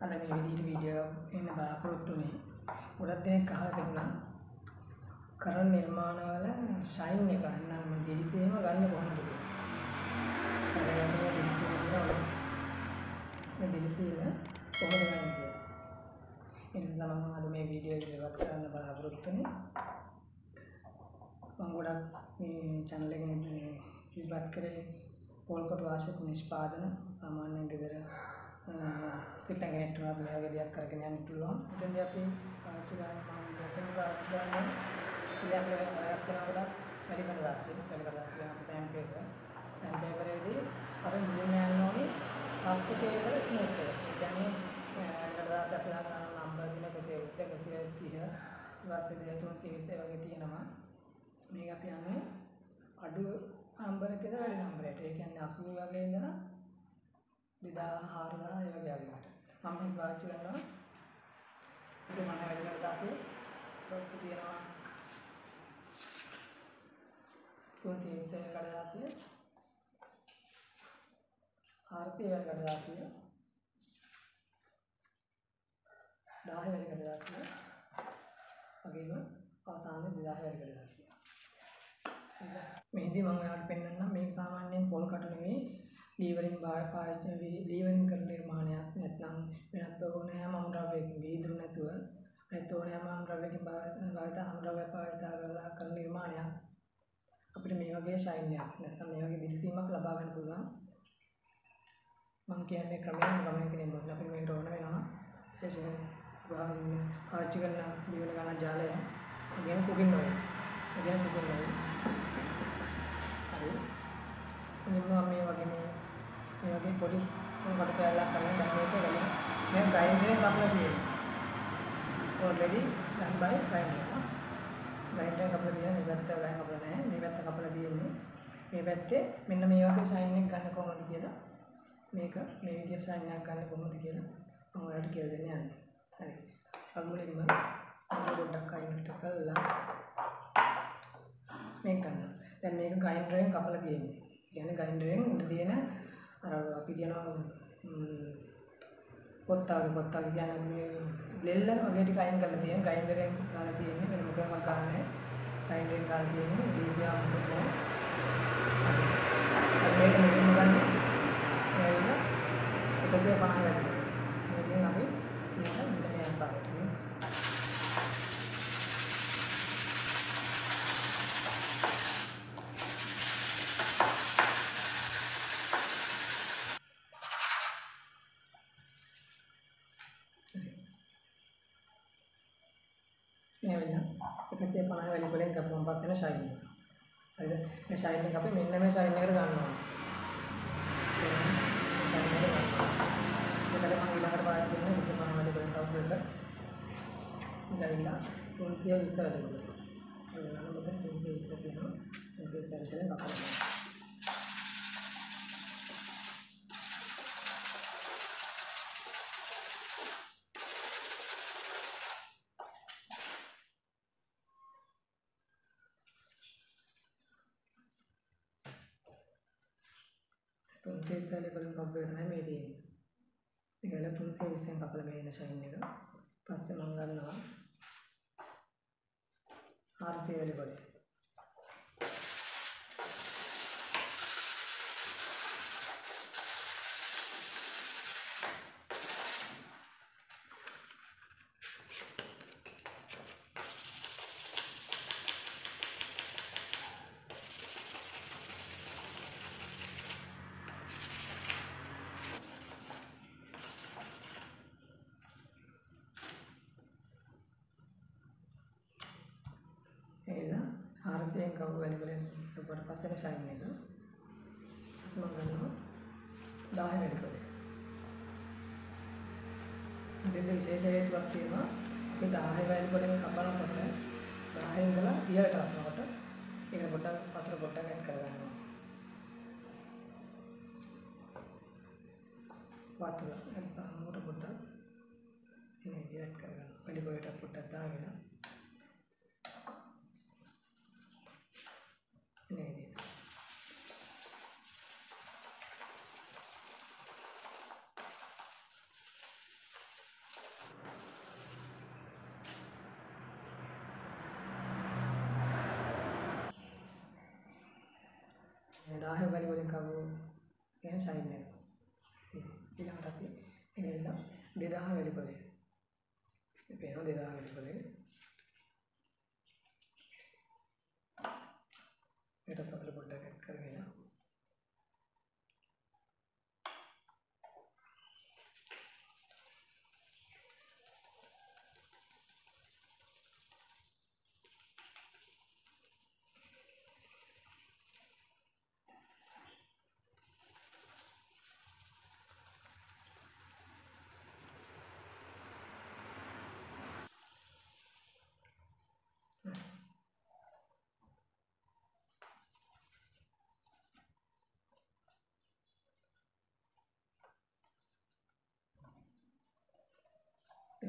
අද මේ විදිහට වීඩියෝ එන්න බලාපොරොත්තු වෙන්නේ. ගොඩක් දෙනෙක් අහලා තිබුණා කරන් නිර්මාණවල ෂයින් එක ගන්න මේ දිලිසෙම ගන්න කොහොමද කියලා. මේ දිලිසෙම දිනවල මේ දිලිසෙම කොහොමද ගන්න කියලා. ඒ නිසා මම අද මේ වීඩියෝ එක ඉවත් කරන්න බලාපොරොත්තු වෙන්නේ. මම ගොඩක් මේ channel එකේ ඉවත් කරේ පොල්කොට වාෂක නිෂ්පාදන සාමාන්‍යයෙන් ගෙදර සිටගෙන ඉන්නවා මේ වගේ දෙයක් කරගෙන යන්න පුළුවන්. ඉතින් අපි පාවිච්චි කරන මම මෙතන පාවිච්චි කරන්නේ ඉලක්කවල ගොඩක් වැඩි කඩදාසිය අපි සෑන් පේපර් එකේදී අපි මුලින්ම යන්න ඕනේ අප්පු පේපර් ස්මූත් එක. ඒ කියන්නේ කඩදාසිය අපි ගන්න නම්බර් දින 120 130 ඊපස්සේ 320 වගේ තියෙනවා. මේක අපි යන්නේ අඩු නම්බරකද වැඩි නම්බරයකට. ඒ කියන්නේ 80 වගේ ඉඳලා 2000 4000 ඒ වගේ ආගමකට. මම මේක පාවිච්චි කරනවා. ඒක මම වැඩි කඩදාසිය ඊපස්සේ තියෙනවා 320 කඩදාසිය 400 වැඩි කඩදාසිය 10 වැඩි කඩදාසිය වගේම අවසානයේ 2000 වැඩි කඩදාසිය. මේදී මම ඔයාලට පෙන්නන්නම් මේක සාමාන්‍යයෙන් පොල් කට නෙවෙයි ලීවරින් ලීවරින් කරන නිර්මාණයක් නැත්නම් වෙනත් ඕනෑම අමුද්‍රව්‍යයකින් වීදුරු නැතුව නැත් ඕනෑම අමුද්‍රව්‍යයකින් භාවිත අමුද්‍රව්‍ය පාවිච්චි කරලා කරන නිර්මාණයක් අපිට මේ වගේ ෂයින් එකක් නැත්නම් මේ වගේ දිලිසීමක් ලබා ගන්න පුළුවන්. මම කියන්නේ ක්‍රමයෙන් ගමන කෙනෙක් මොකද අපි මේකට ඕන වෙනවා විශේෂයෙන් පාවිච්චි කරන ලීවර ගන්න ජාලය again cooking oil හරි නිම්ම මේ වගේ පොඩි කොට කැලක් කරන දැන් මේක ගලින් මේ ග්‍රයින්ඩර් එකෙන් කපලා තියෙනවා already done by grinder. Grinder එකෙන් කපලා තියෙන මේ පැත්ත ගාන කපලා නැහැ මේ පැත්ත කපලා තියෙන්නේ මේ පැත්තේ මෙන්න මේ වගේ ෂයින් එක ගන්න කොහොමද කියලා මේක මේ විදිහට ෂයින් එකක් ගන්න කොහොමද කියලා මම ඔයාලට කියලා දෙන්න යන්නේ. හරි අමුලින්ම මේක පොඩ්ඩක් අයින්ට කරලා මේක ගන්න. දැන් මේක ග්‍රයින්ඩරෙන් කපලා තියෙන්නේ. කියන්නේ ග්‍රයින්ඩරෙන් උඩ තියෙන අර අපි කියනවා පොත්තාගේ කියන්නේ මේ බ්ලෙන්ඩර් වගේ ටික අයින් කරලා තියෙන ග්‍රයින්ඩරෙන් ගාලා තියෙන්නේ වෙන මොකක්වත් ගන්න නැහැ. ග්‍රයින්ඩරෙන් ගාලා තියෙන්නේ දීසියා මොකද නැහැ. මේක මෙන්න ගන්න. එහෙනම් 150 වැඩි. මේකෙන් අපි මේක මෙතන යන්න එකසේ 50 වැලි වලින් ගපුවම පස්සේ ෂයින් එක. හරිද? මේ ෂයින් එක අපි මෙන්න මේ ෂයින් එකට ගන්නවා. ෂයින් එක ගන්නවා. ඒකට මම ඊළඟට පාවිච්චි කරන 25 වැලි වලින් කවුරු එක. ඉඳලා 320 වැලි වලින්. ඒ වගේම මෙතන 320 තියෙනවා. 320 වැලි වලින් කපනවා. සේසලේ වලින් කපලා තමයි මේ තියෙන්නේ. ඒකල 320න් කපලා මේ ඉන්න ෂයින් එක. පස්සේ මම ගන්නවා 400 වැලි වලින්. ආරසයෙන් කවුරු වැඩි කරන්නේ ඊට පස්සේ ෂයින් එක. ඊස්ම ගන්නවා 10 වැඩි කරේ. ඉතින් විශේෂ හේතුවක් තියෙනවා. මේ 10 වැඩි කරගෙන කපනකොට 10 ඉඳලා 30ට අතනකොට ඒක පොඩ්ඩක් වතුර පොඩ්ඩක් ඇඩ් කරගන්නවා. වතුර මොකට පොඩ්ඩක් මේ විදිහට ඇඩ් කරගන්නවා. වැඩි කරේට පොඩ්ඩක් දාගෙන 10 වැඩි වලින් කවෝ කියන ෂයින් එක. ඊළඟට අපි එන්න 2000 වැඩි කරේ. මේ පේනවා 2000 වැඩි කරේ. ඊට පස්සේ පොඩ්ඩක් එක් කරගෙන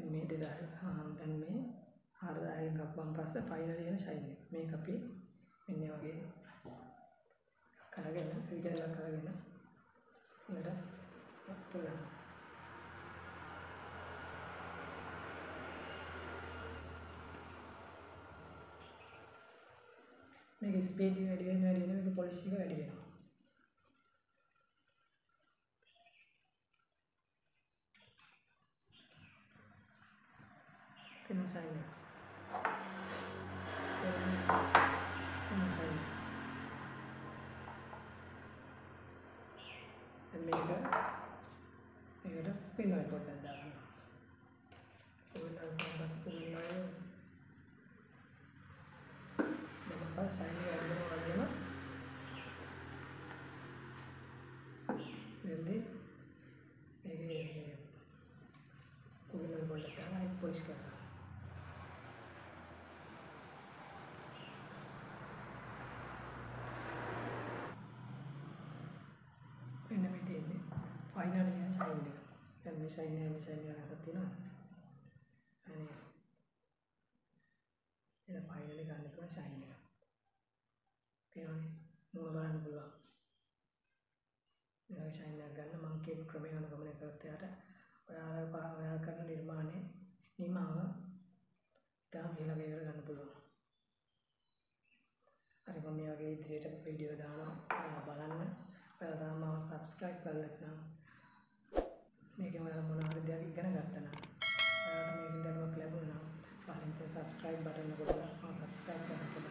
මේ 2000 දැන් මේ 4000 ගප්පන් පස්සේ ෆයිනල් එන ෂයින් එක. මේක අපි මෙන්න වගේ කරගෙන විගලලා කරගෙන ඊට තුලන මේක ස්පීඩ් එක වැඩි වෙන මේක පොලිෂ් එක වැඩි වෙනවා. Kena saya. Kena saya. Dan mereka pindah ke dalam. Pindah bas pindah. Dan apa saya ada orang mana? Nanti ini kuliah boleh kan? Aku polis kan. Final ya shine එක. දැන් මේ ෂයින් එකක් තියෙනවා. අනේ. එන ෆයිනල් එක ගන්න පුළුවන් ෂයින් එක. පේනවනේ. මොන බලන්න පුළුවන්. මේ ෂයින් එක ගන්න මම කේක් ක්‍රමයේ අනුගමනය කරත් යාට ඔයාලා කරන නිර්මාණය නිමාව තාම ඊළඟ එකට ගන්න පුළුවන්. හරි මම මේ වගේ ඉදිරියට වීඩියෝ දානවා. බලන්න. ඔයාලා තාම subscribe කරලා නැත්නම් මේකෙන් ඔයාලා මොන හරි දෙයක් ඉගෙන ගත්තා නම් ඔයාලට මේකෙන් දැනුමක් ලැබුණා නම් පහලින් subscribe button එක ඔයාලා subscribe කරන්න